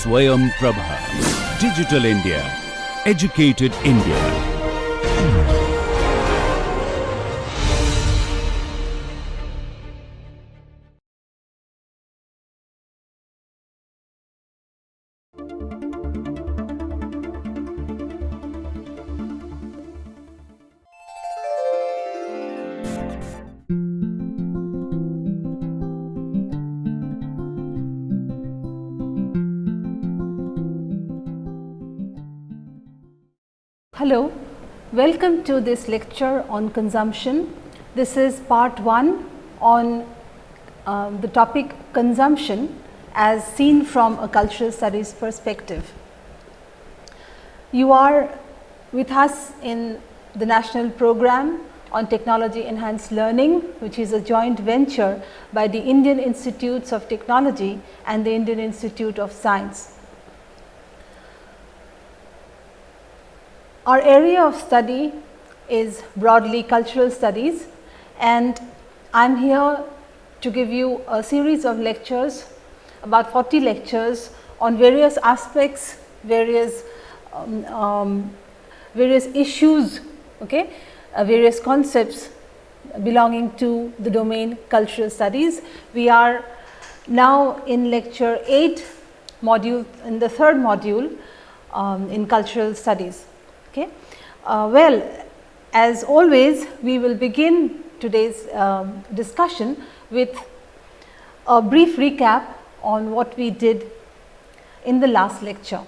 Swayam Prabha. Digital India. Educated India. Hello, welcome to this lecture on consumption. This is part 1 on the topic consumption as seen from a cultural studies perspective. You are with us in the National Program on Technology Enhanced Learning, which is a joint venture by the Indian Institutes of Technology and the Indian Institute of Science. Our area of study is broadly cultural studies, and I am here to give you a series of lectures, about 40 lectures on various aspects, various issues, various concepts belonging to the domain cultural studies. We are now in lecture 8 module, in the third module in cultural studies. Well, as always, we will begin today's discussion with a brief recap on what we did in the last lecture.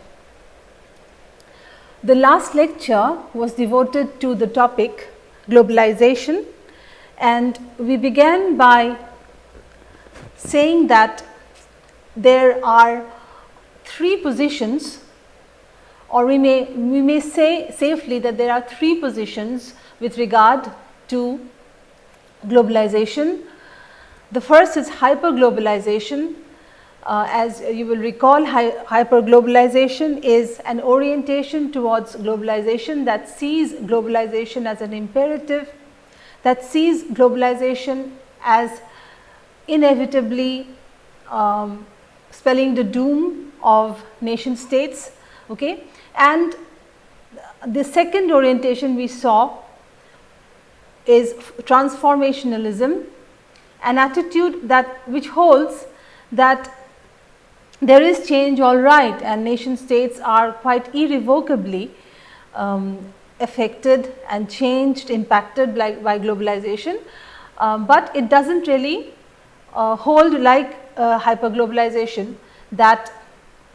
The last lecture was devoted to the topic globalization, and we began by saying that there are 3 positions, or we may say safely that there are 3 positions with regard to globalization. The first is hyperglobalization. As you will recall, hyperglobalization is an orientation towards globalization that sees globalization as an imperative, that sees globalization as inevitably spelling the doom of nation states. And the second orientation we saw is transformationalism, an attitude which holds that there is change all right, and nation states are quite irrevocably affected and changed, impacted by globalization, but it does not really hold like hyperglobalization, that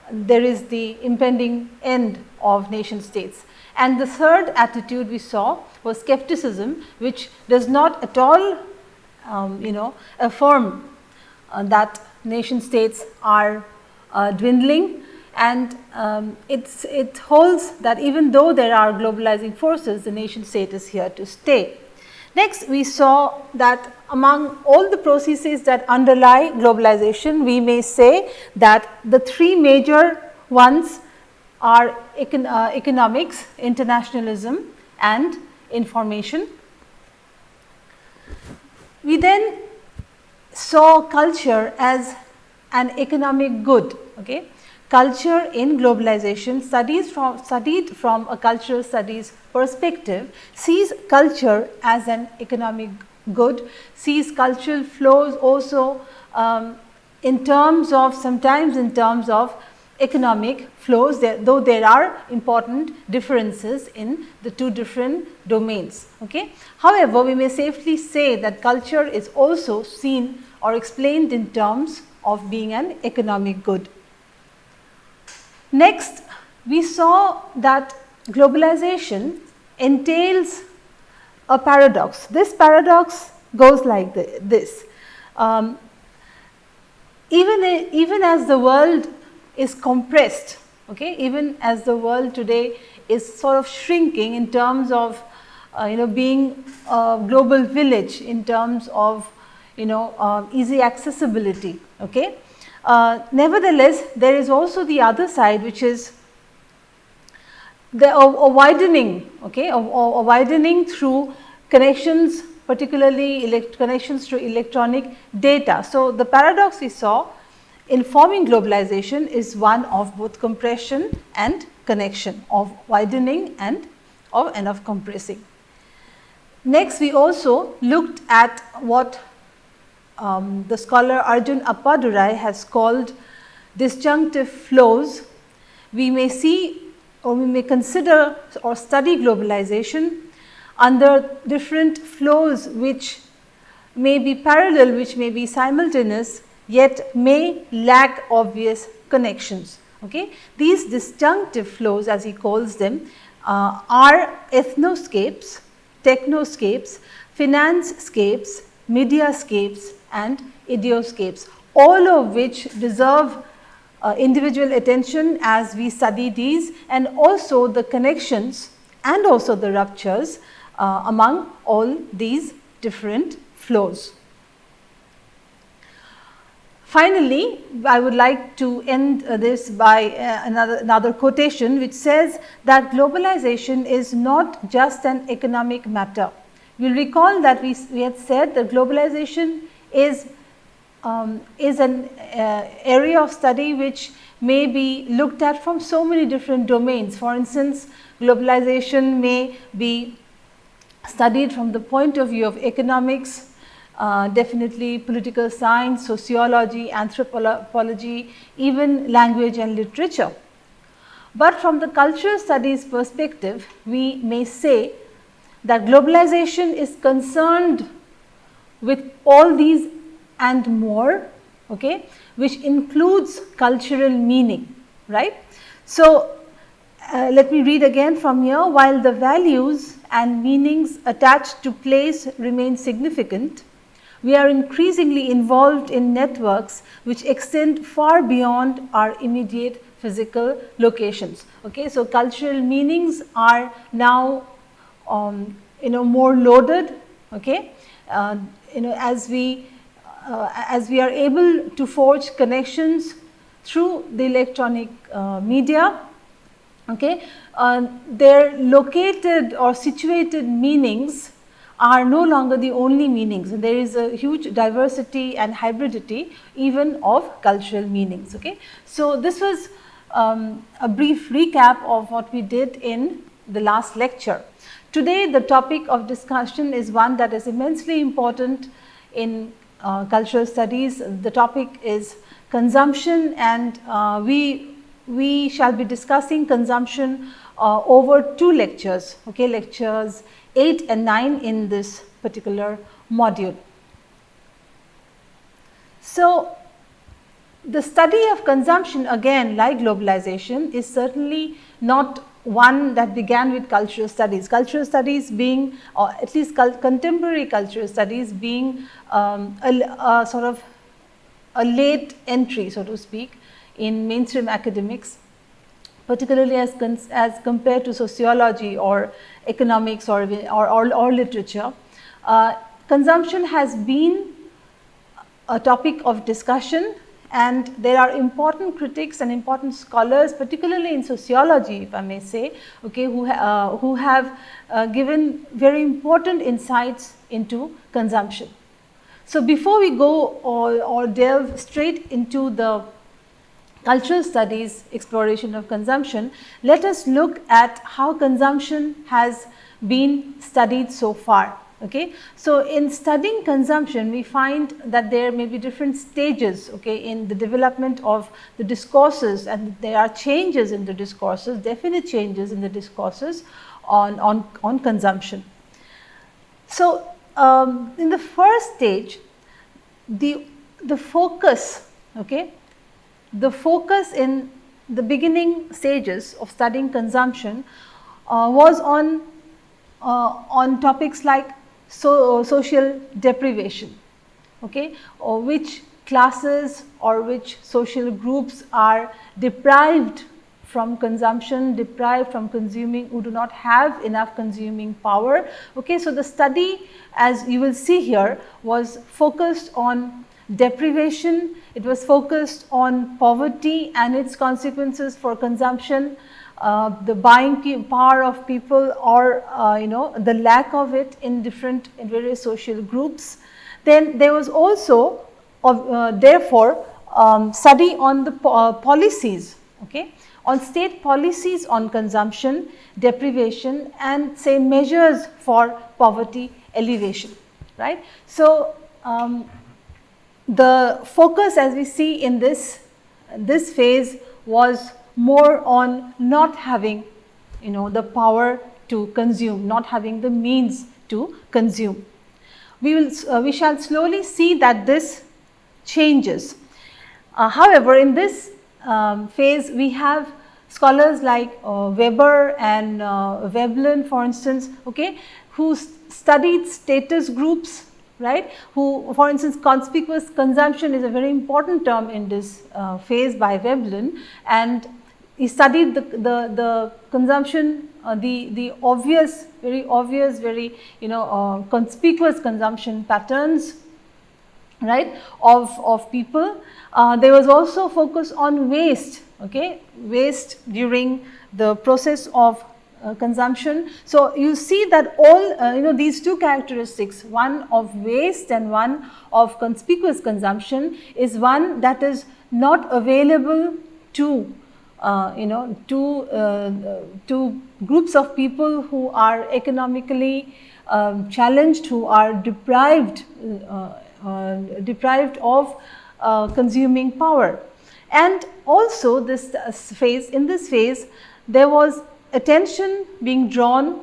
there is the impending end of nation states. And the third attitude we saw was skepticism, which does not at all affirm that nation states are dwindling, and it holds that even though there are globalizing forces, the nation state is here to stay. Next, we saw that among all the processes that underlie globalization, we may say that the 3 major ones are economics, internationalism, and information. We then saw culture as an economic good. Culture in globalization, studied from a cultural studies perspective, sees culture as an economic good, sees cultural flows also in terms of, sometimes in terms of economic flows, though there are important differences in the 2 different domains. However, we may safely say that culture is also seen or explained in terms of being an economic good. Next, we saw that globalization entails a paradox. This paradox goes like this. Even as the world is compressed, even as the world today is sort of shrinking in terms of being a global village, in terms of easy accessibility. Nevertheless, there is also the other side, which is a widening, a widening through connections, particularly connections to electronic data. So, the paradox we saw informing globalization is one of both compression and connection, of widening and of compressing. Next, we also looked at what the scholar Arjun Appadurai has called disjunctive flows. We may see, or we may consider or study globalization under different flows which may be parallel, which may be simultaneous, yet may lack obvious connections. Okay? These disjunctive flows, as he calls them, are ethnoscapes, technoscapes, financescapes, mediascapes and idioscapes, all of which deserve individual attention as we study these, and also the connections and also the ruptures among all these different flows. Finally, I would like to end this by another quotation which says that globalization is not just an economic matter. You will recall that we had said that globalization is an area of study which may be looked at from so many different domains. For instance, globalization may be studied from the point of view of economics, definitely political science, sociology, anthropology, even language and literature. But from the cultural studies perspective, we may say that globalization is concerned with all these and more, okay, which includes cultural meaning, right. So, let me read again from here. While the values and meanings attached to place remain significant, we are increasingly involved in networks which extend far beyond our immediate physical locations. Okay, so cultural meanings are now more loaded. Okay, as we are able to forge connections through the electronic media. Okay, their located or situated meanings are no longer the only meanings, and there is a huge diversity and hybridity even of cultural meanings. Okay, so this was a brief recap of what we did in the last lecture. Today the topic of discussion is one that is immensely important in cultural studies. The topic is consumption, and we shall be discussing consumption over two lectures, okay, lectures 8 and 9 in this particular module. So, the study of consumption, again like globalization, is certainly not one that began with cultural studies. Cultural studies being, or at least contemporary cultural studies being a sort of a late entry, so to speak, in mainstream academics, particularly as compared to sociology or economics or literature. Consumption has been a topic of discussion, and there are important critics and important scholars, particularly in sociology, if I may say, okay, who have given very important insights into consumption. So, before we go or delve straight into the cultural studies exploration of consumption, let us look at how consumption has been studied so far. Okay. So, in studying consumption, we find that there may be different stages, okay, in the development of the discourses, and there are changes in the discourses, definite changes in the discourses on consumption. So, in the first stage, the focus, okay, the focus in the beginning stages of studying consumption was on topics like social deprivation, okay, or which classes or which social groups are deprived from consumption, deprived from consuming, who do not have enough consuming power. Okay, so the study, as you will see here, was focused on deprivation, it was focused on poverty and its consequences for consumption, the buying power of people, or the lack of it in various social groups. Then there was also therefore study on the policies, okay, on state policies on consumption, deprivation, and say measures for poverty alleviation, right. So, the focus, as we see in this phase, was more on not having, the power to consume, not having the means to consume. We shall slowly see that this changes. However, in this phase, we have scholars like Weber and Veblen, for instance, okay, who studied status groups, right, who, for instance, conspicuous consumption is a very important term in this phase by Veblen, and he studied the consumption, the obvious, very conspicuous consumption patterns, right, of people. There was also focus on waste, okay, waste during the process of consumption. So, you see that all these two characteristics, one of waste and one of conspicuous consumption, is one that is not available to to groups of people who are economically challenged, who are deprived of consuming power. And also this phase, in this phase, there was attention being drawn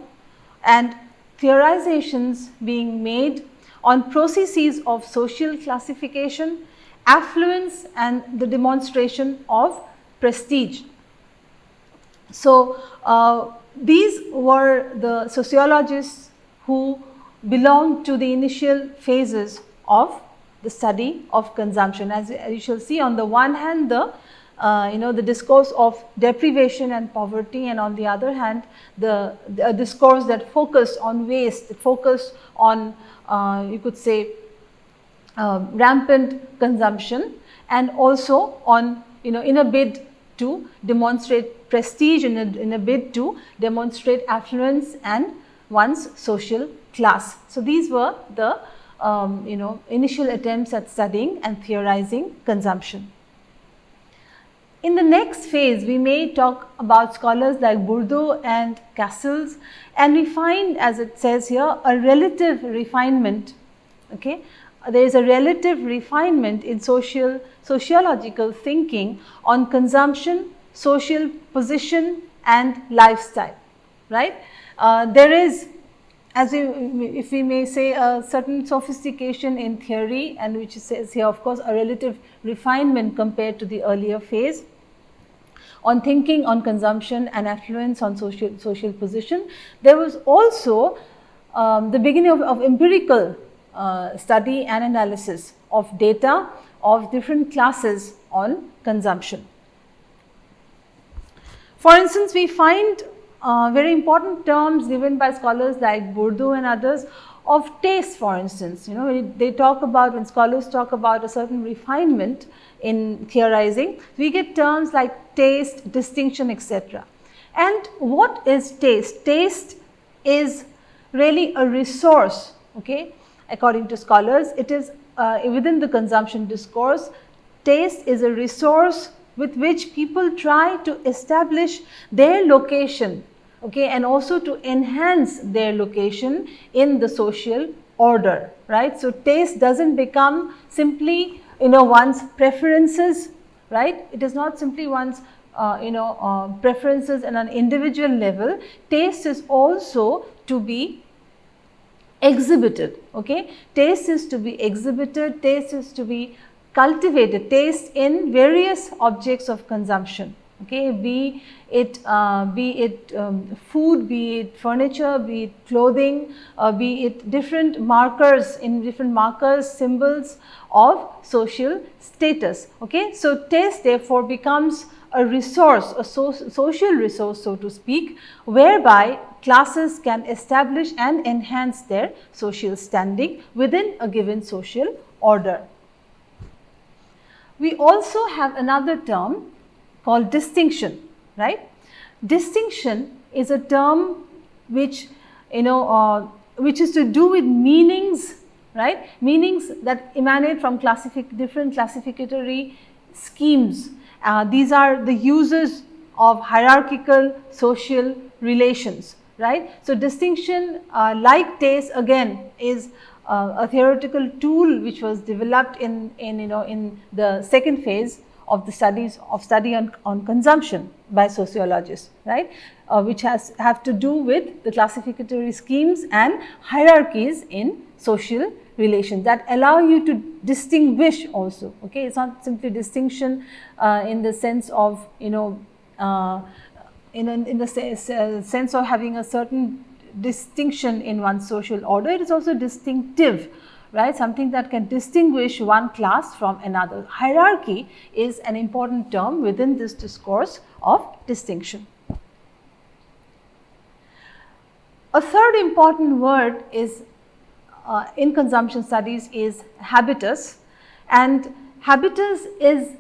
and theorizations being made on processes of social classification, affluence, and the demonstration of prestige. So, these were the sociologists who belonged to the initial phases of the study of consumption. As you shall see, on the one hand, the discourse of deprivation and poverty, and on the other hand, the discourse that focused on waste, focused on you could say rampant consumption, and also on in a bid to demonstrate prestige, in a bid to demonstrate affluence and one's social class. So, these were the initial attempts at studying and theorizing consumption. In the next phase, we may talk about scholars like Bourdieu and Cassels, and we find, as it says here, a relative refinement. Okay, there is a relative refinement in sociological thinking on consumption, social position, and lifestyle. Right? There is, if we may say, a certain sophistication in theory, and which says here, of course, a relative refinement compared to the earlier phase on thinking on consumption and affluence, on social position. There was also the beginning of empirical study and analysis of data of different classes on consumption. For instance, we find very important terms given by scholars like Bourdieu and others of taste, for instance. They talk about, when scholars talk about a certain refinement in theorizing, we get terms like taste, distinction, etc. And what is taste? Taste is really a resource, okay, according to scholars. It is within the consumption discourse, taste is a resource with which people try to establish their location, okay, and also to enhance their location in the social order, right. So, taste doesn't become simply one's preferences, right. It is not simply one's preferences at an individual level. Taste is also to be exhibited, okay. Taste is to be exhibited, taste is to be cultivated, taste in various objects of consumption, okay, be it food, be it furniture, be it clothing, be it different markers, symbols of social status, okay. So, taste therefore becomes a resource, a social resource, so to speak, whereby classes can establish and enhance their social standing within a given social order. We also have another term called distinction, right. Distinction is a term which which is to do with meanings, right, meanings that emanate from different classificatory schemes. These are the uses of hierarchical social relations, right? So distinction, like taste, again is a theoretical tool which was developed in the second phase of the study on consumption by sociologists, right? Which have to do with the classificatory schemes and hierarchies in social relations that allow you to distinguish also. Okay, it's not simply distinction in the sense of in the sense of having a certain distinction in one's social order. It is also distinctive, right? Something that can distinguish one class from another. Hierarchy is an important term within this discourse of distinction. A third important word is in consumption studies is habitus, and habitus is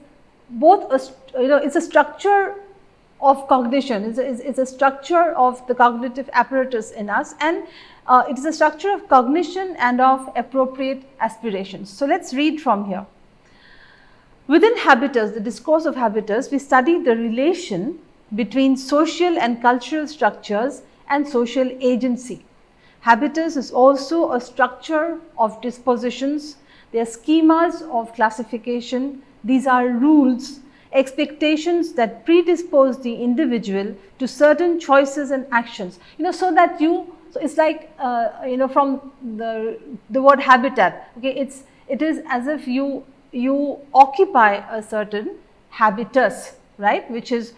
both it's a structure of cognition. It's a structure of the cognitive apparatus in us, and it is a structure of cognition and of appropriate aspirations. So let's read from here. Within habitus, the discourse of habitus, we study the relation between social and cultural structures and social agency. Habitus is also a structure of dispositions. They are schemas of classification. These are rules, expectations that predispose the individual to certain choices and actions. So that so it's like from the word habitat. Okay, it is as if you occupy a certain habitus, right? Which is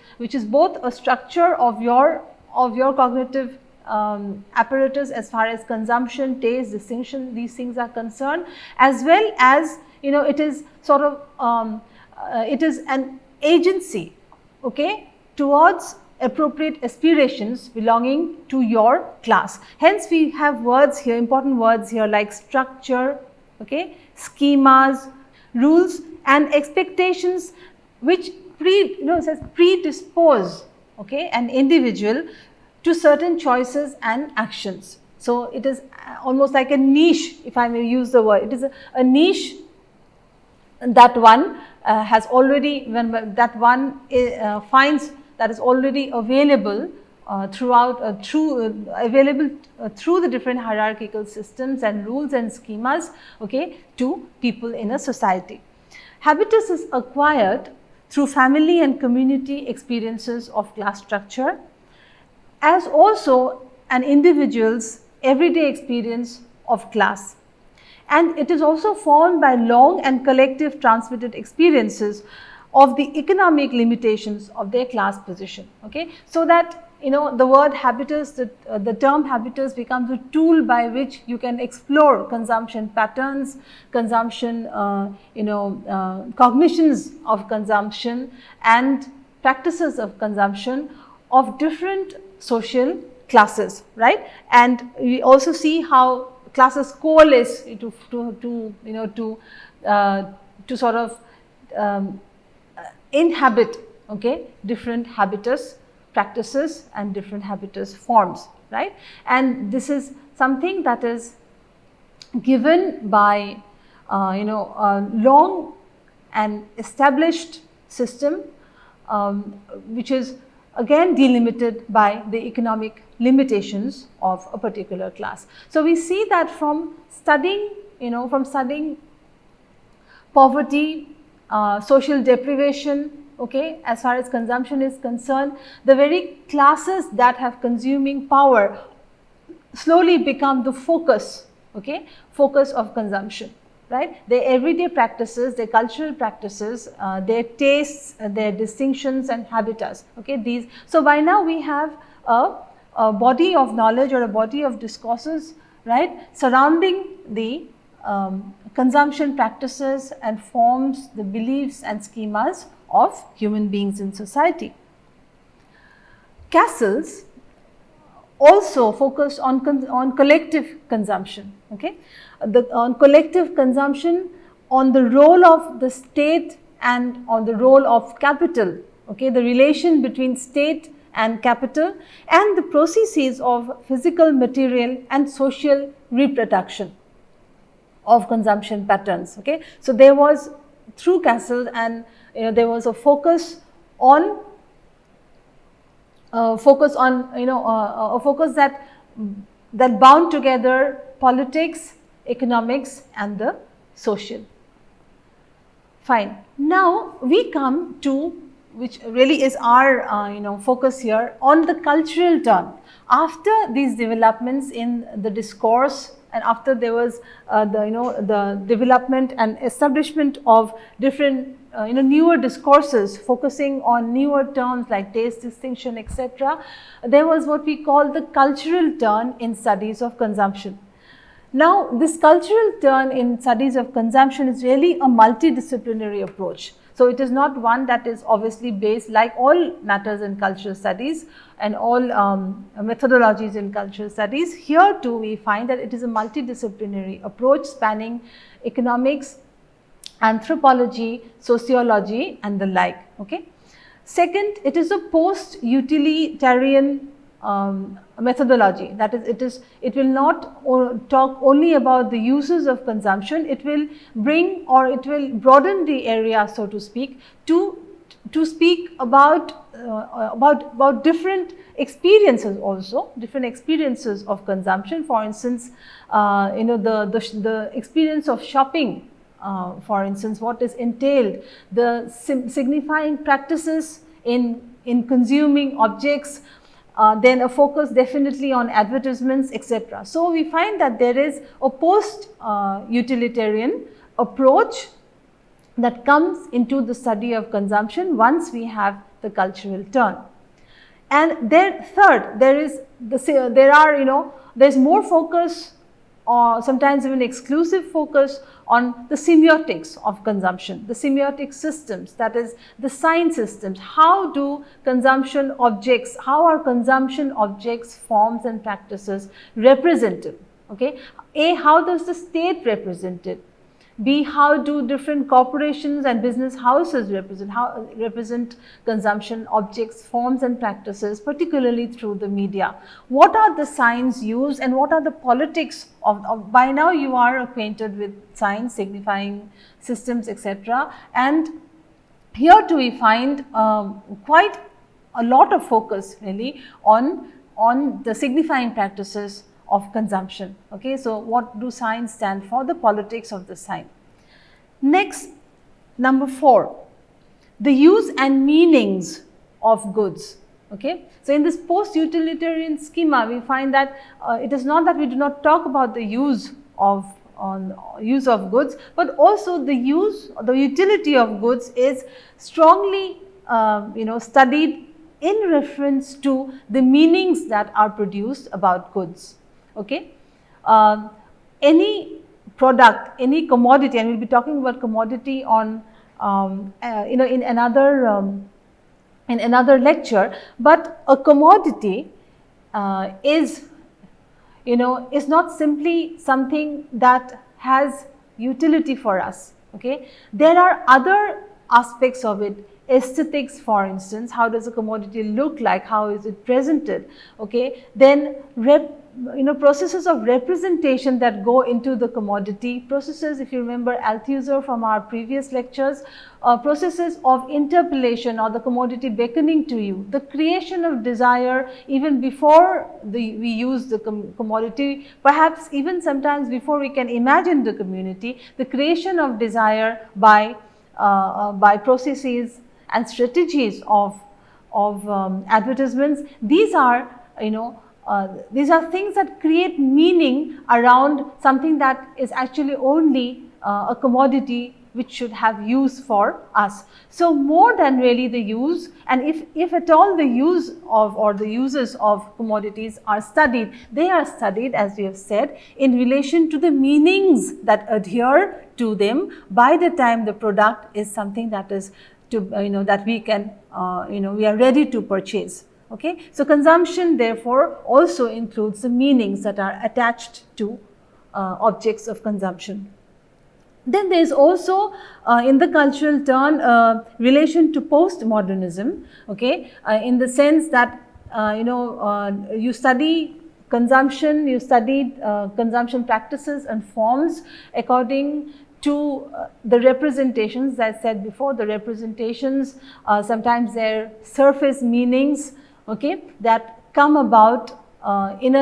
both a structure of your cognitive apparatus as far as consumption, taste, distinction, these things are concerned, as well as it is sort of it is an agency, okay, towards appropriate aspirations belonging to your class. Hence we have words here, important words here like structure, okay, schemas, rules and expectations which it says predispose, okay, an individual to certain choices and actions. So it is almost like a niche, if I may use the word. It is a niche that one has already, that one finds that is already available through the different hierarchical systems and rules and schemas, okay, to people in a society. Habitus is acquired through family and community experiences of class structure, as also an individual's everyday experience of class. And it is also formed by long and collective transmitted experiences of the economic limitations of their class position. Okay, so that the word habitus, the term habitus becomes a tool by which you can explore consumption patterns, consumption, cognitions of consumption and practices of consumption of different social classes, right? And we also see how classes coalesce to sort of inhabit, okay, different habitus practices and different habitus forms, right? And this is something that is given by a long and established system, which is again delimited by the economic limitations of a particular class. So we see that from studying poverty, social deprivation, okay, as far as consumption is concerned, the very classes that have consuming power slowly become the focus, okay, focus of consumption, right? Their everyday practices, their cultural practices, their tastes, their distinctions and habitus, okay, these. So by now we have a body of knowledge or a body of discourses, right, surrounding the consumption practices and forms, the beliefs and schemas of human beings in society. Castles also focused on collective consumption, okay, on collective consumption, on the role of the state and on the role of capital, okay, the relation between state and capital and the processes of physical, material and social reproduction of consumption patterns, okay. So there was through Castle, and there was a focus on a focus that bound together politics, economics and the social. Fine. Now we come to, which really is our focus here, on the cultural turn. After these developments in the discourse, and after there was the development and establishment of different newer discourses focusing on newer terms like taste, distinction, etc., there was what we call the cultural turn in studies of consumption. Now, this cultural turn in studies of consumption is really a multidisciplinary approach. So, it is not one that is obviously based, like all matters in cultural studies and all methodologies in cultural studies. Here too we find that it is a multidisciplinary approach spanning economics, anthropology, sociology and the like. Okay. Second, it is a post-utilitarian methodology. That is, it will not talk only about the uses of consumption. It will bring, or it will broaden the area, so to speak, to speak about different experiences also, different experiences of consumption. For instance, the experience of shopping. For instance, what is entailed, the signifying practices in consuming objects, then a focus definitely on advertisements, etc. So, we find that there is a post-utilitarian approach that comes into the study of consumption once we have the cultural turn. And then third, there is there's more focus, or sometimes even exclusive focus on the semiotics of consumption, the semiotic systems, that is the sign systems. How do consumption objects, how are consumption objects, forms and practices represented? Okay. A, how does the state represent it? B, how do different corporations and business houses represent consumption objects, forms and practices, particularly through the media? What are the signs used and what are the politics of by now you are acquainted with signs, signifying systems, etc. And here too we find quite a lot of focus really on the signifying practices of consumption. Okay, so what do signs stand for? The politics of the sign. Next, number 4, the use and meanings of goods. Okay, so in this post-utilitarian schema, we find that it is not that we do not talk about the use of goods, but also the utility of goods is strongly studied in reference to the meanings that are produced about goods. Okay, any product, any commodity, and we will be talking about commodity on in another lecture, but a commodity is not simply something that has utility for us. Okay, there are other aspects of it. Aesthetics, for instance, how does a commodity look like, how is it presented? Okay, then processes of representation that go into the commodity, processes, if you remember Althusser from our previous lectures, processes of interpellation or the commodity beckoning to you, the creation of desire even before we use the commodity, perhaps even sometimes before we can imagine the community, the creation of desire by processes and strategies of advertisements. These are things that create meaning around something that is actually only a commodity which should have use for us. So, more than really the use, and if at all the use of or the uses of commodities are studied, they are studied, as we have said, in relation to the meanings that adhere to them by the time the product is something that is that we can we are ready to purchase. Okay, so consumption therefore also includes the meanings that are attached to objects of consumption. Then there is also in the cultural turn relation to postmodernism. Okay, in the sense that you study consumption, you studied consumption practices and forms according to the representations, as I said before, the representations, sometimes their surface meanings, okay, that come about in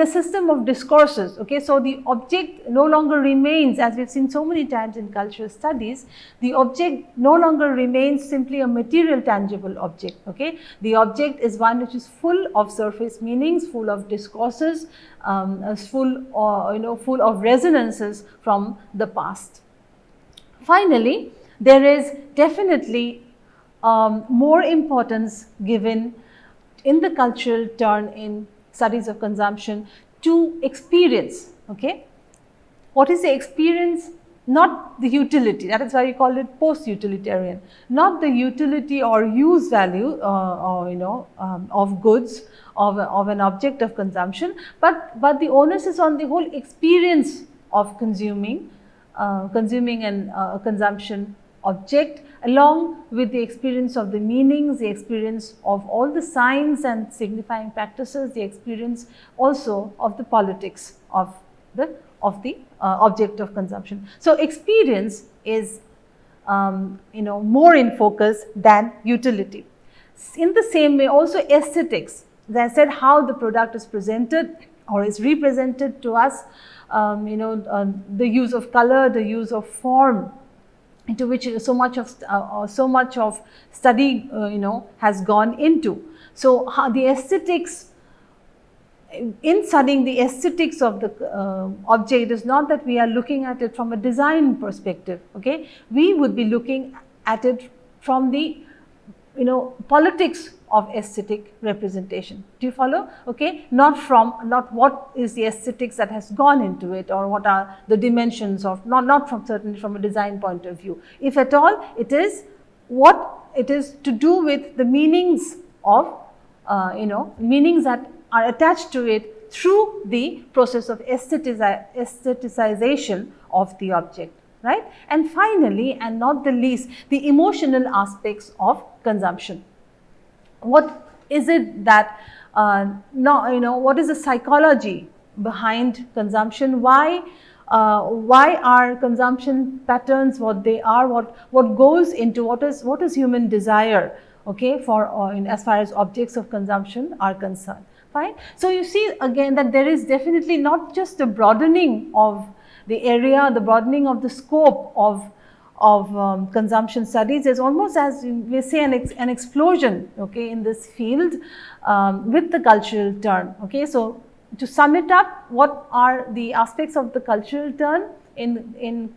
a system of discourses. Okay, so the object no longer remains, as we've seen so many times in cultural studies, the object no longer remains simply a material tangible object. Okay, the object is one which is full of surface meanings, full of discourses, full of resonances from the past. Finally, there is definitely more importance given in the cultural turn in studies of consumption to experience. Okay, what is the experience? Not the utility. That is why we call it post-utilitarian. Not the utility or use value, of goods, of an object of consumption, but the onus is on the whole experience of consuming and consumption object, along with the experience of the meanings, the experience of all the signs and signifying practices, the experience also of the politics of the object of consumption. So experience is more in focus than utility. In the same way, also aesthetics, as I said, how the product is presented or is represented to us, the use of color, the use of form, into which so much of study has gone into. So how the aesthetics, in studying the aesthetics of the object, is not that we are looking at it from a design perspective. Okay, we would be looking at it from the politics of aesthetic representation. Do you follow? Okay, not what is the aesthetics that has gone into it, or what are the dimensions of, not certainly from a design point of view. If at all, it is what it is to do with the meanings of meanings that are attached to it through the process of aestheticization of the object, right? And finally, and not the least, the emotional aspects of consumption. What is it that what is the psychology behind consumption? Why are consumption patterns what they are? What goes into what is human desire? Okay, for as far as objects of consumption are concerned. Fine. So you see again that there is definitely not just a broadening of the area, the broadening of the scope of consumption studies. There's almost, as we say, an explosion, okay, in this field with the cultural turn. Okay, so to sum it up, what are the aspects of the cultural turn in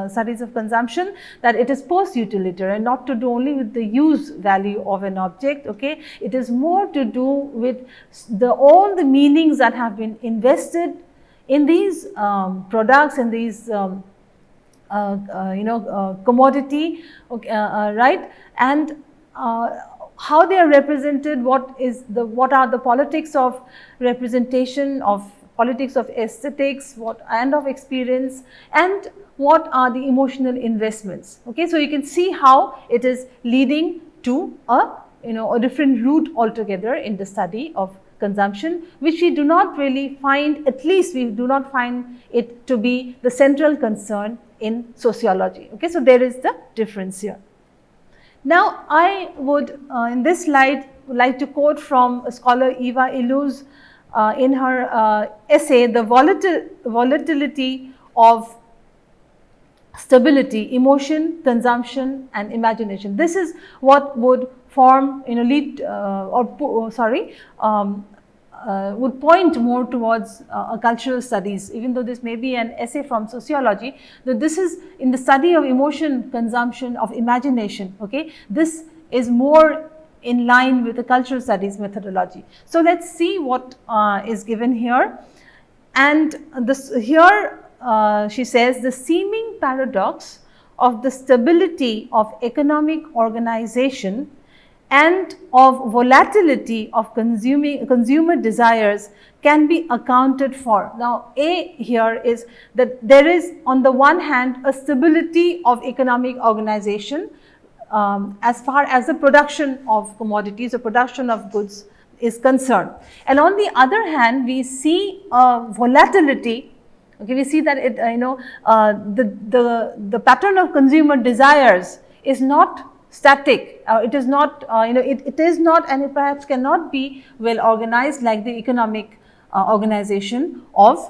studies of consumption? That it is post-utilitarian, not to do only with the use value of an object. Okay, it is more to do with all the meanings that have been invested in these products, in these commodity, okay, right, and how they are represented, what are the politics of representation, of politics of aesthetics, and of experience, and what are the emotional investments. Okay, so you can see how it is leading to a different route altogether in the study of consumption, which we do not really find, at least we do not find it to be the central concern in sociology. Okay, so there is the difference here. Now, I would in this slide like to quote from a scholar, Eva Illouz, in her essay, The Volatility of Stability, Emotion, Consumption and Imagination. This is what would form, would point more towards cultural studies, even though this may be an essay from sociology. That this is in the study of emotion, consumption, of imagination. Okay, this is more in line with the cultural studies methodology. So let's see what is given here. And this here she says, the seeming paradox of the stability of economic organization and of volatility of consumer desires can be accounted for. Now, A here is that there is, on the one hand, a stability of economic organization as far as the production of commodities or production of goods is concerned. And on the other hand, we see a volatility Okay, we see that it, the pattern of consumer desires is not static. It is not, it is not, and it perhaps cannot be well organized like the economic organization of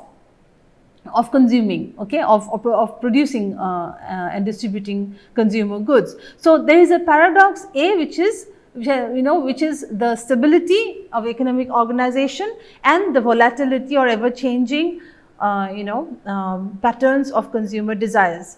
consuming, okay, of producing and distributing consumer goods. So there is a paradox A, which is the stability of economic organization and the volatility or ever changing patterns of consumer desires.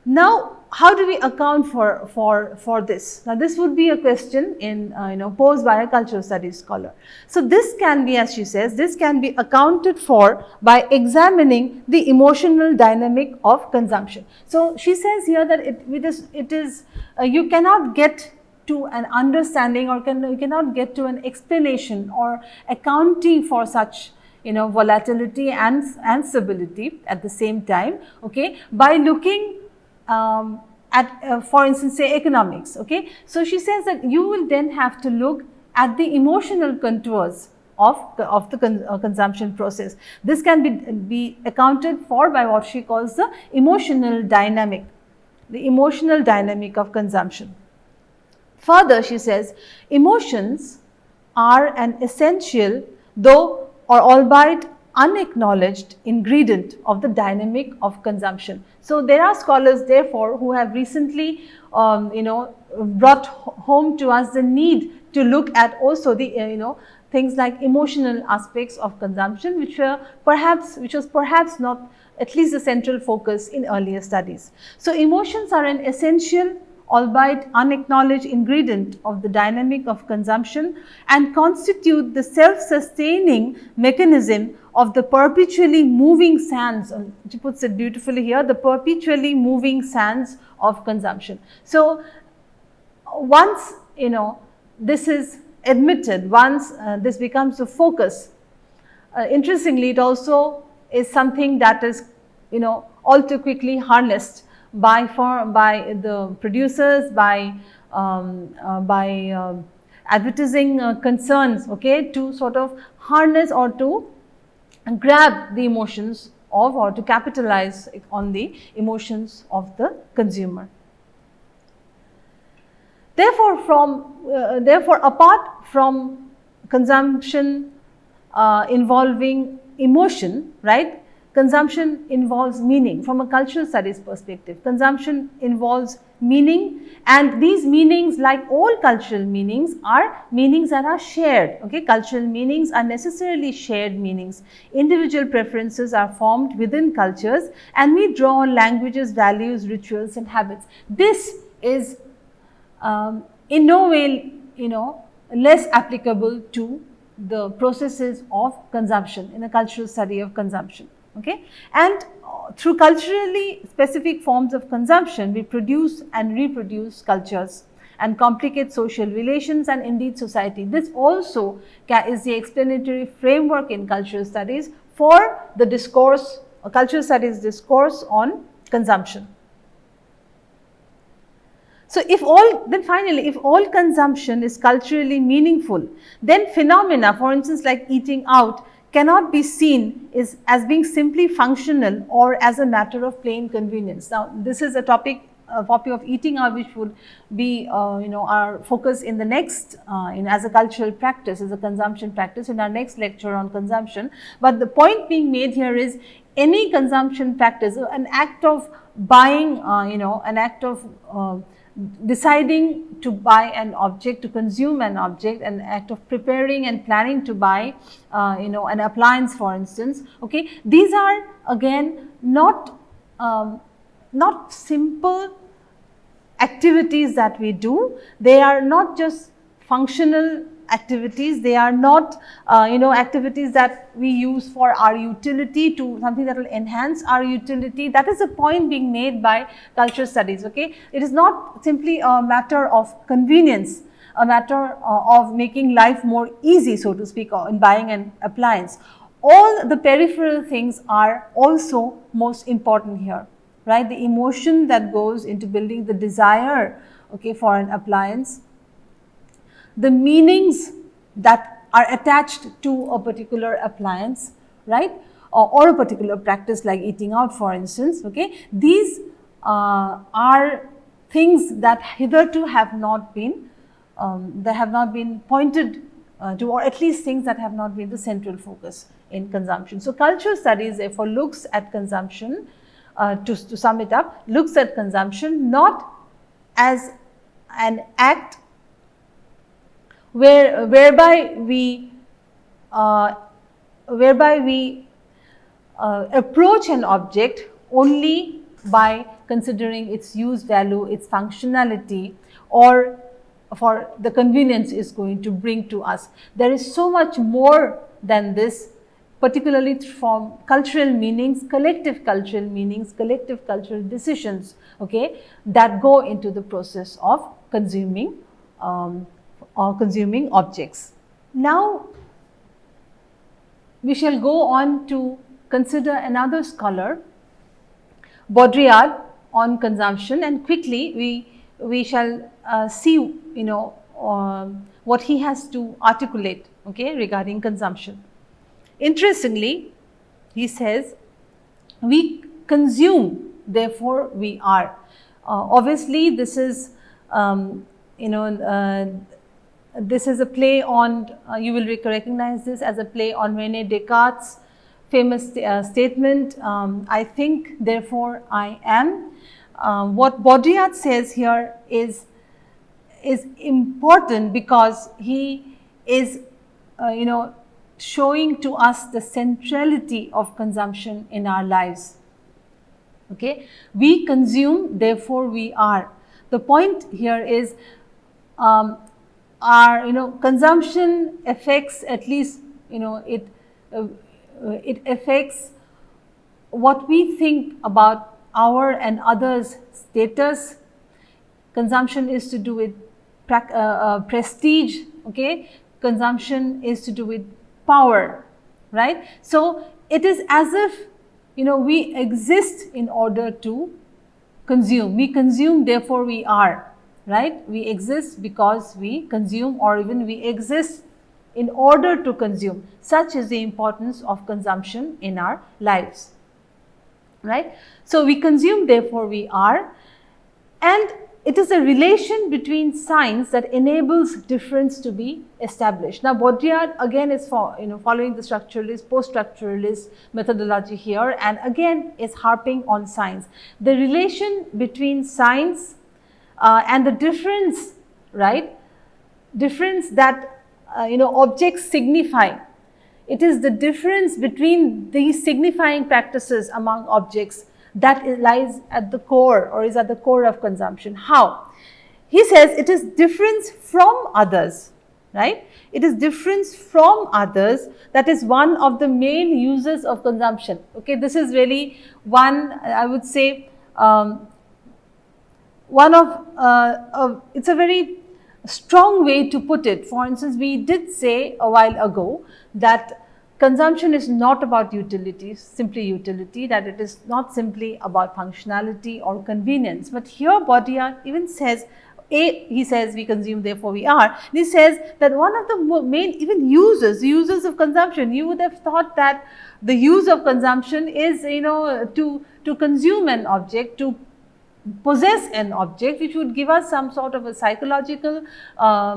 Now, how do we account for this? Now, this would be a question in posed by a cultural studies scholar. So, this can be, as she says, this can be accounted for by examining the emotional dynamic of consumption. So, she says here that it is you cannot get to an understanding, or you cannot get to an explanation or accounting for such volatility and stability at the same time, okay, by looking at for instance, say economics, okay. So, she says that you will then have to look at the emotional contours of the consumption process. This can be accounted for by what she calls the emotional dynamic of consumption. Further, she says, emotions are an essential, though or albeit unacknowledged, ingredient of the dynamic of consumption. So, there are scholars therefore who have recently brought home to us the need to look at also the things like emotional aspects of consumption, which was perhaps not at least the central focus in earlier studies. So, emotions are an essential, albeit unacknowledged, ingredient of the dynamic of consumption and constitute the self-sustaining mechanism of the perpetually moving sands. She puts it beautifully here, the perpetually moving sands of consumption. So, once this is admitted, once this becomes a focus, interestingly, it also is something that is all too quickly harnessed by the producers, by advertising concerns, okay, to sort of harness or to grab the emotions of, or to capitalize on the emotions of the consumer. Therefore, apart from consumption involving emotion, right? Consumption involves meaning. From a cultural studies perspective, consumption involves meaning, and these meanings, like all cultural meanings, are meanings that are shared. Okay, cultural meanings are necessarily shared meanings. Individual preferences are formed within cultures, and we draw on languages, values, rituals, and habits. This is in no way less applicable to the processes of consumption in a cultural study of consumption. Okay, and through culturally specific forms of consumption, we produce and reproduce cultures and complicate social relations and indeed society. This also is the explanatory framework in cultural studies for the discourse, cultural studies discourse on consumption. So, if all consumption is culturally meaningful, then phenomena, for instance, like eating out, cannot be seen as being simply functional or as a matter of plain convenience. Now, this is a topic of eating out, which would be our focus in the next as a cultural practice, as a consumption practice, in our next lecture on consumption. But the point being made here is any consumption practice, an act of buying, an act of deciding to buy an object, to consume an object, an act of preparing and planning to buy an appliance, for instance. Okay, these are again not simple activities that we do. They are not just functional activities, they are not activities that we use for our utility, to something that will enhance our utility. That is the point being made by cultural studies. Okay, it is not simply a matter of convenience, a matter of making life more easy, so to speak, in buying an appliance. All the peripheral things are also most important here, right? The emotion that goes into building the desire, okay, for an appliance, the meanings that are attached to a particular appliance, right? or a particular practice like eating out, for instance. Okay, these are things that hitherto have not been pointed to, or at least things that have not been the central focus in consumption. So, cultural studies therefore looks at consumption, to sum it up, looks at consumption not as an act whereby we approach an object only by considering its use value, its functionality, or for the convenience is going to bring to us. There is so much more than this, particularly from cultural meanings, collective cultural meanings, collective cultural decisions, okay, that go into the process of consuming or consuming objects. Now, we shall go on to consider another scholar, Baudrillard, on consumption, and quickly we shall see, you know, what he has to articulate, okay, regarding consumption. Interestingly, he says, we consume, therefore we are. Obviously, this is, this is a play on, you will recognize this as a play on Rene Descartes' famous statement, I think, therefore I am. What Baudrillard says here is important because he is, showing to us the centrality of consumption in our lives. Okay, we consume, therefore we are. The point here is, our consumption affects, at least it affects what we think about our and others' status. Consumption is to do with prestige. Okay, consumption is to do with power, right? So it is as if we exist in order to consume. We consume, therefore we are, right? We exist because we consume, or even we exist in order to consume. Such is the importance of consumption in our lives, right? So we consume, therefore we are, and it is a relation between signs that enables difference to be established. Now, Baudrillard again is following the structuralist, post-structuralist methodology here, and again is harping on signs. The relation between signs and the difference, right? Difference that objects signify. It is the difference between these signifying practices among objects that lies at the core, or is at the core of consumption. How? He says it is difference from others, right? It is difference from others that is one of the main uses of consumption. Okay, this is really one, I would say, one of, it's a very strong way to put it. For instance, we did say a while ago that consumption is not about utility, simply utility, that it is not simply about functionality or convenience. But here Baudrillard even says, he says we consume, therefore we are. And he says that one of the main even uses of consumption, you would have thought that the use of consumption is, to consume an object, to possess an object, which would give us some sort of a psychological,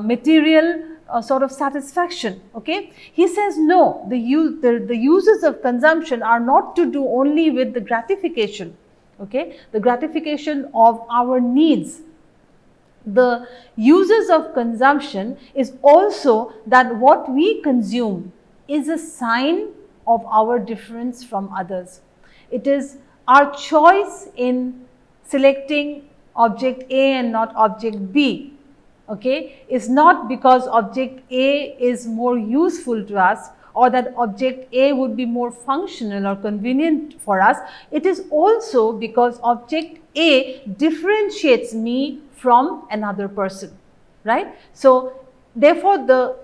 material sort of satisfaction. Okay, he says no, the uses of consumption are not to do only with the gratification, okay, the gratification of our needs. The uses of consumption is also that what we consume is a sign of our difference from others. It is our choice in selecting object A and not object B, okay, is not because object A is more useful to us, or that object A would be more functional or convenient for us. It is also because object A differentiates me from another person, right? So therefore the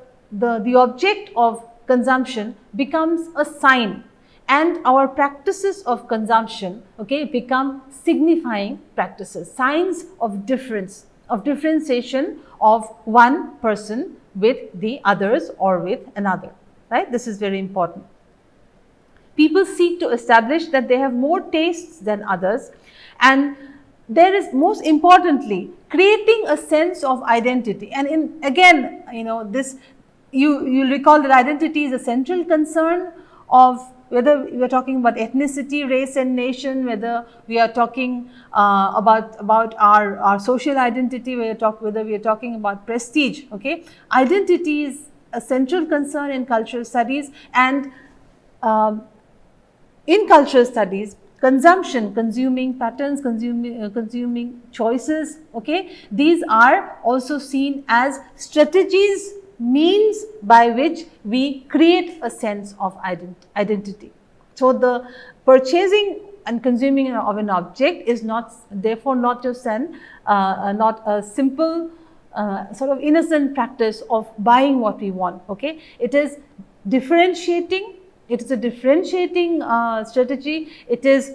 object of consumption becomes a sign, and our practices of consumption, okay, become signifying practices, signs of difference, of differentiation of one person with the others or with another, right? This is very important. people seek to establish that they have more tastes than others, and there is, most importantly, creating a sense of identity. And again, this, you recall that identity is a central concern of whether we are talking about ethnicity, race and nation, whether we are talking about our social identity, whether we are talking about prestige. Okay, identity is a central concern in cultural studies, and in cultural studies, consuming patterns, consuming choices, okay, these are also seen as strategies, means by which we create a sense of identity. So the purchasing and consuming of an object is therefore not just not a simple sort of innocent practice of buying what we want. Okay, it is differentiating. It is a differentiating strategy. It is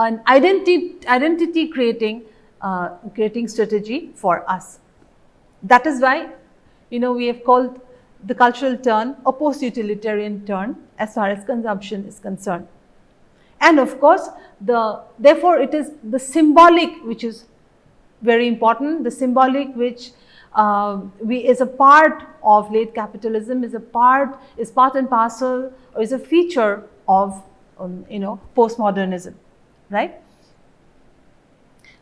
an identity creating strategy for us. That is why, we have called the cultural turn a post-utilitarian turn as far as consumption is concerned. And of course, therefore it is the symbolic which is very important. The symbolic which is a part of late capitalism, is part and parcel, or is a feature of postmodernism, right?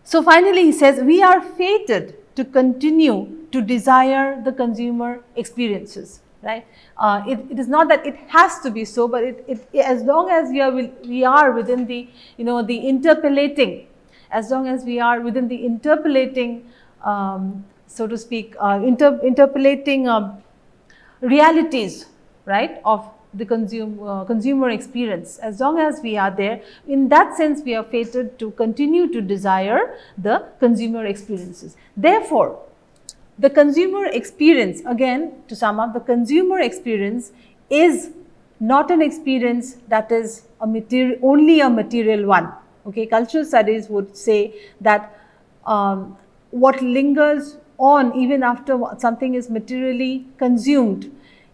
So finally he says, we are fated to continue to desire the consumer experiences, right? It is not that it has to be so, but as long as we are within the the interpolating, as long as we are within the interpolating, so to speak, interpolating realities, right, of the consumer experience, as long as we are there, in that sense we are fated to continue to desire the consumer experiences. Therefore, the consumer experience, again to sum up, the consumer experience is not an experience that is only a material one. Okay, cultural studies would say that what lingers on even after something is materially consumed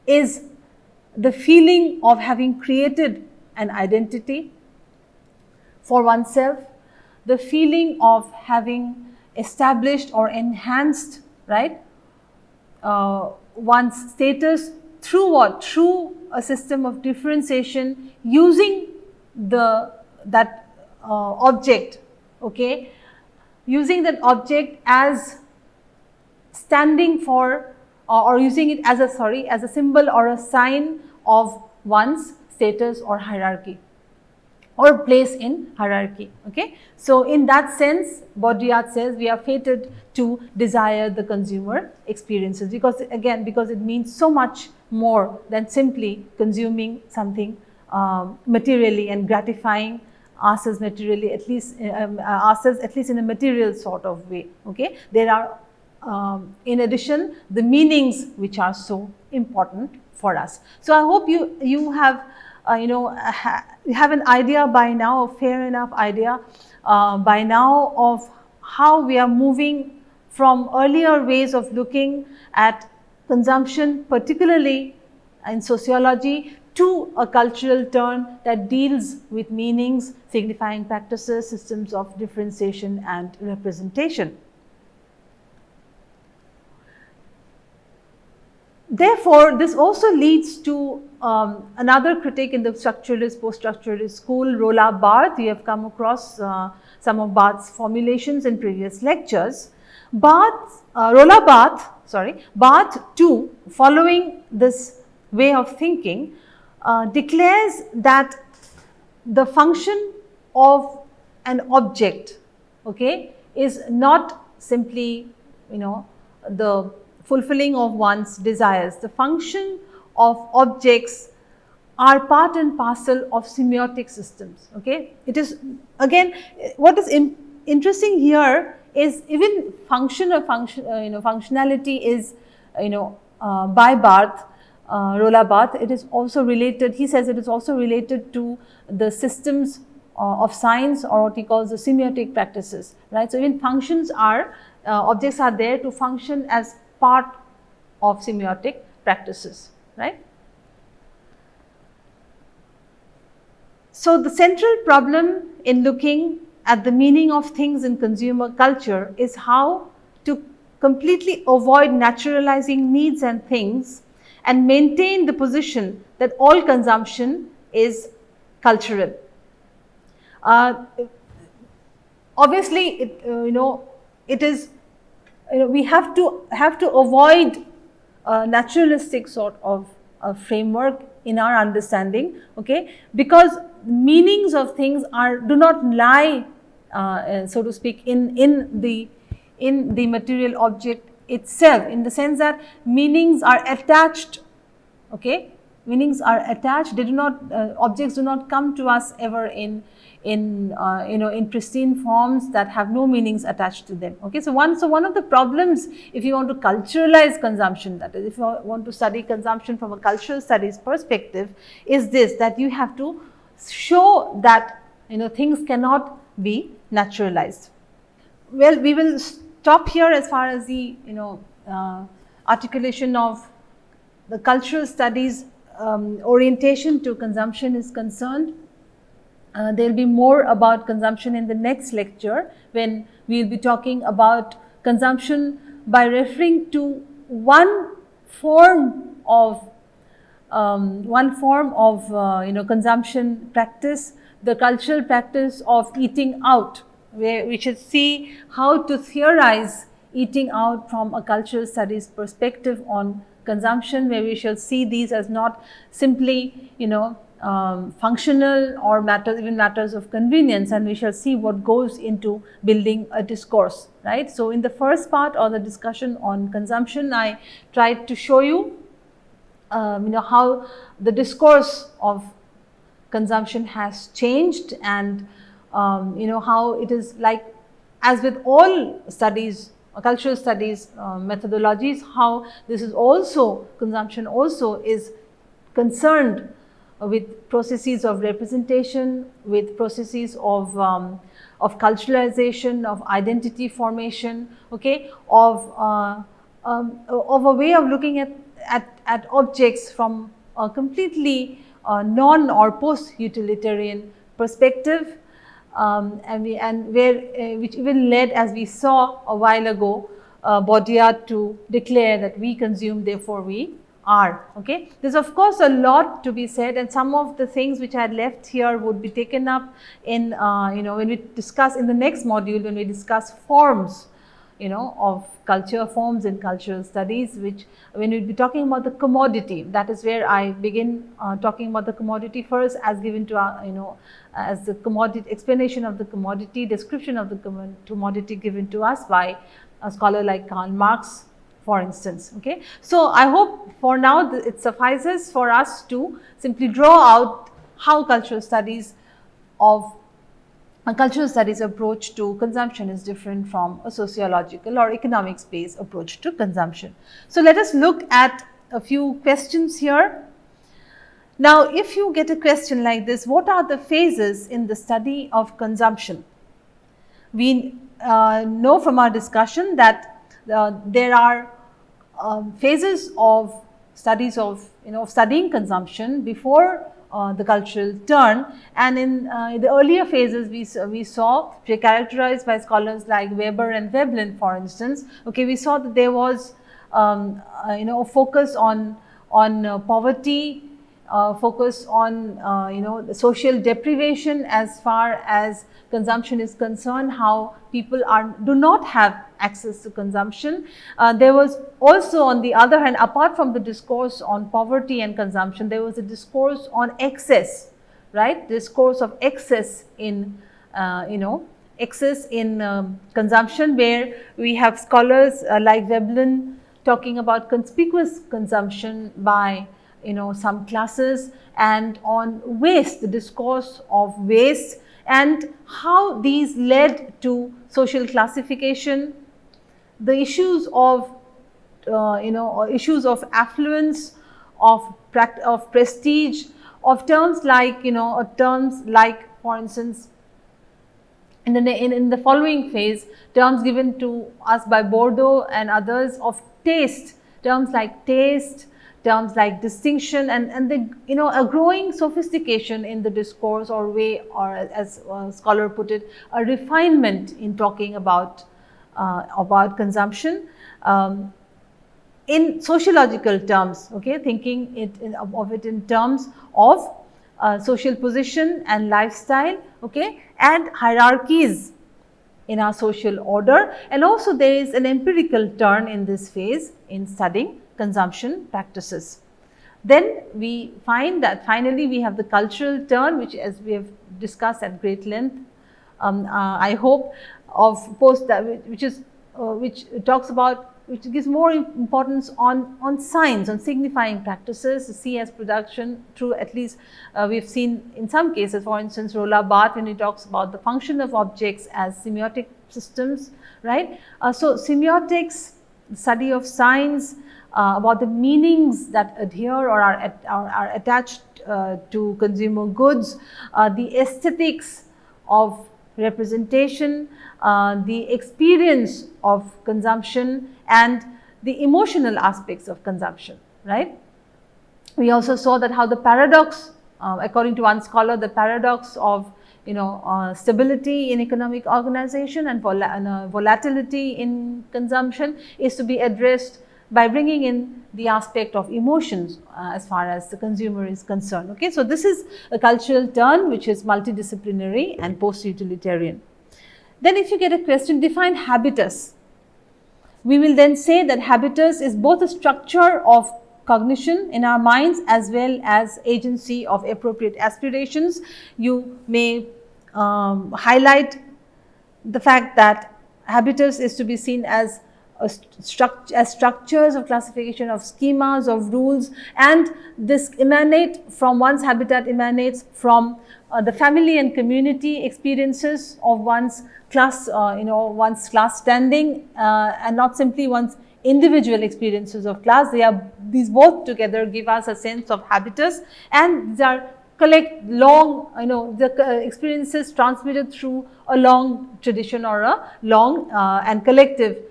is the feeling of having created an identity for oneself, the feeling of having established or enhanced, right, one's status through what? Through a system of differentiation using that object, okay, using that object as standing for or using it as a symbol or a sign of one's status or hierarchy or place in hierarchy. Okay, so in that sense, Baudrillard says we are fated to desire the consumer experiences, because it means so much more than simply consuming something materially and gratifying ourselves materially, at least in a material sort of way. Okay, there are in addition the meanings which are so important for us. So I hope you have have an idea by now, a fair enough idea by now of how we are moving from earlier ways of looking at consumption, particularly in sociology, to a cultural turn that deals with meanings, signifying practices, systems of differentiation and representation. Therefore, this also leads to another critic in the structuralist, post-structuralist school, Roland Barthes. You have come across some of Barthes' formulations in previous lectures. Roland Barthes too, following this way of thinking, declares that the function of an object, okay, is not simply the fulfilling of one's desires. The function of objects are part and parcel of semiotic systems. Okay, it is, again, what is interesting here is even functionality is by Barthes, Roland Barthes, it is also related, he says it is also related to the systems of science, or what he calls the semiotic practices, right. So even functions are, objects are there to function as part of semiotic practices, right. So the central problem in looking at the meaning of things in consumer culture is how to completely avoid naturalizing needs and things and maintain the position that all consumption is cultural. Obviously, it is, we have to avoid a naturalistic sort of framework in our understanding, okay, because meanings of things do not lie, so to speak, in the material object itself, in the sense that meanings are attached, okay, meanings are attached. They do not, objects do not come to us ever in pristine forms that have no meanings attached to them, okay. So one of the problems, if you want to culturalize consumption, that is, if you want to study consumption from a cultural studies perspective, is this, that you have to show that things cannot be naturalized. Well, we will stop here as far as the articulation of the cultural studies orientation to consumption is concerned. There will be more about consumption in the next lecture, when we will be talking about consumption by referring to one form of consumption practice, the cultural practice of eating out, where we should see how to theorize eating out from a cultural studies perspective on consumption, where we shall see these as not simply functional or matters of convenience, and we shall see what goes into building a discourse, right. So in the first part of the discussion on consumption, I tried to show you how the discourse of consumption has changed, and how it is, like as with all studies, cultural studies methodologies, how this is also, consumption also is concerned with processes of representation, with processes of culturalization, of identity formation, okay, of a way of looking at objects from a completely non or post-utilitarian perspective, which even led, as we saw a while ago, Baudrillard to declare that we consume, therefore we are, okay. There's of course a lot to be said, and some of the things which I had left here would be taken up in when we discuss in the next module, when we discuss forms of culture, forms in cultural studies, which when we will be talking about the commodity, that is where I begin talking about the commodity first, as given to as the commodity, explanation of the commodity, description of the commodity given to us by a scholar like Karl Marx, for instance, okay. So I hope for now it suffices for us to simply draw out how cultural studies approach to consumption is different from a sociological or economics-based approach to consumption. So let us look at a few questions here. Now, if you get a question like this, what are the phases in the study of consumption? We know from our discussion that there are phases of studies of studying consumption before the cultural turn, and in the earlier phases we saw, which are characterized by scholars like Weber and Veblen, for instance, okay, we saw that there was a focus on poverty, focus on the social deprivation as far as consumption is concerned, how people do not have access to consumption. There was also, on the other hand, apart from the discourse on poverty and consumption, there was a discourse on excess, right? Discourse of excess in consumption, where we have scholars like Veblen talking about conspicuous consumption by some classes, and on waste, the discourse of waste, and how these led to social classification, the issues of issues of affluence, of prestige, of terms like for instance, in the following phase, terms given to us by Bordeaux and others of taste, terms like taste, terms like distinction and the, a growing sophistication in the discourse, or way, or as a scholar put it, a refinement in talking about consumption. In sociological terms, okay, thinking of it in terms of social position and lifestyle, okay, and hierarchies in our social order. And also there is an empirical turn in this phase in studying consumption practices. Then we find that finally we have the cultural turn, which, as we have discussed at great length, I hope, of post that, which talks about, which gives more importance on signs, on signifying practices, see as production through, at least we have seen in some cases, for instance, Rolla Barthes, when he talks about the function of objects as semiotic systems, right. So semiotics, study of signs, about the meanings that adhere or are attached to consumer goods, the aesthetics of representation, the experience of consumption, and the emotional aspects of consumption, right. We also saw that how the paradox, according to one scholar, the paradox of stability in economic organization and volatility in consumption is to be addressed by bringing in the aspect of emotions as far as the consumer is concerned. Okay, so this is a cultural turn which is multidisciplinary and post-utilitarian. Then if you get a question, define habitus. We will then say that habitus is both a structure of cognition in our minds as well as agency of appropriate aspirations. You may highlight the fact that habitus is to be seen as structures of classification, of schemas, of rules, and this one's habitat emanates from the family and community experiences of one's class, one's class standing, and not simply one's individual experiences of class. These both together give us a sense of habitus, and these are the experiences transmitted through a long tradition or a long and collective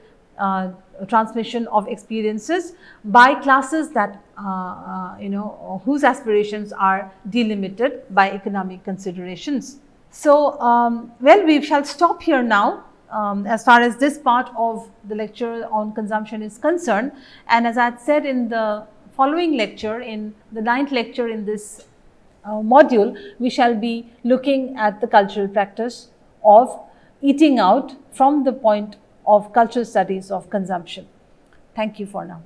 transmission of experiences by classes that whose aspirations are delimited by economic considerations. So, well, we shall stop here now as far as this part of the lecture on consumption is concerned, and as I had said in the following lecture, in the 9th lecture in this module, we shall be looking at the cultural practice of eating out from the point of cultural studies of consumption. Thank you for now.